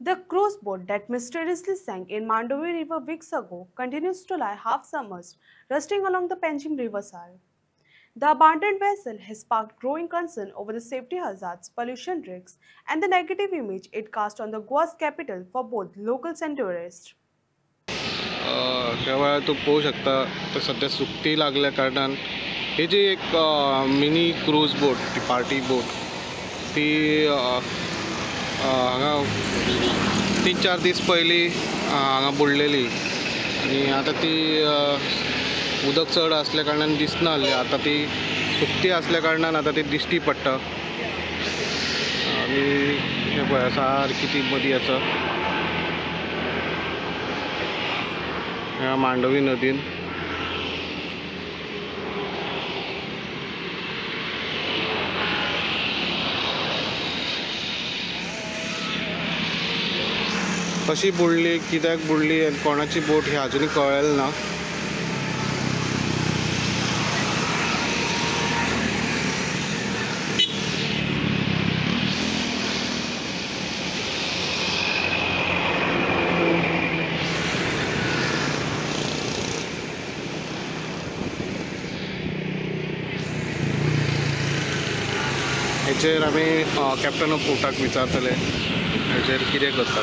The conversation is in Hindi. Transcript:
The cruise boat that mysteriously sank in Mandovi River weeks ago continues to lie half submerged, rusting along the Panjim riverside. The abandoned vessel has sparked growing concern over the safety hazards, pollution risks, and the negative image it casts on the Goa's capital for both locals and tourists. ह्या वेळार तूं पळोवंक शकता तर सध्या सुकती लागल्या कारणान ही जी एक मिनी क्रूज बोट ती पार्टी बोट ती हांगा 3-4 दीस पयलीं हांगा बुडलेली आनी आतां ती उदक चड आसल्या कारणान दिसना जाल्ली. आतां ती सुकती आसल्या कारणान आतां ती दिश्टी पडटा आनी हें पळय सारकी ती मदीं आसा ह्या मांडवी नदीन. कशी बुडली, कित्याक बुडली आनी कोणाची बोट हे अजुनूय कळलेलें ना. हेचेर आमी कॅप्टन ऑफ पोर्टाक विचारतले हेचेर कितें करता.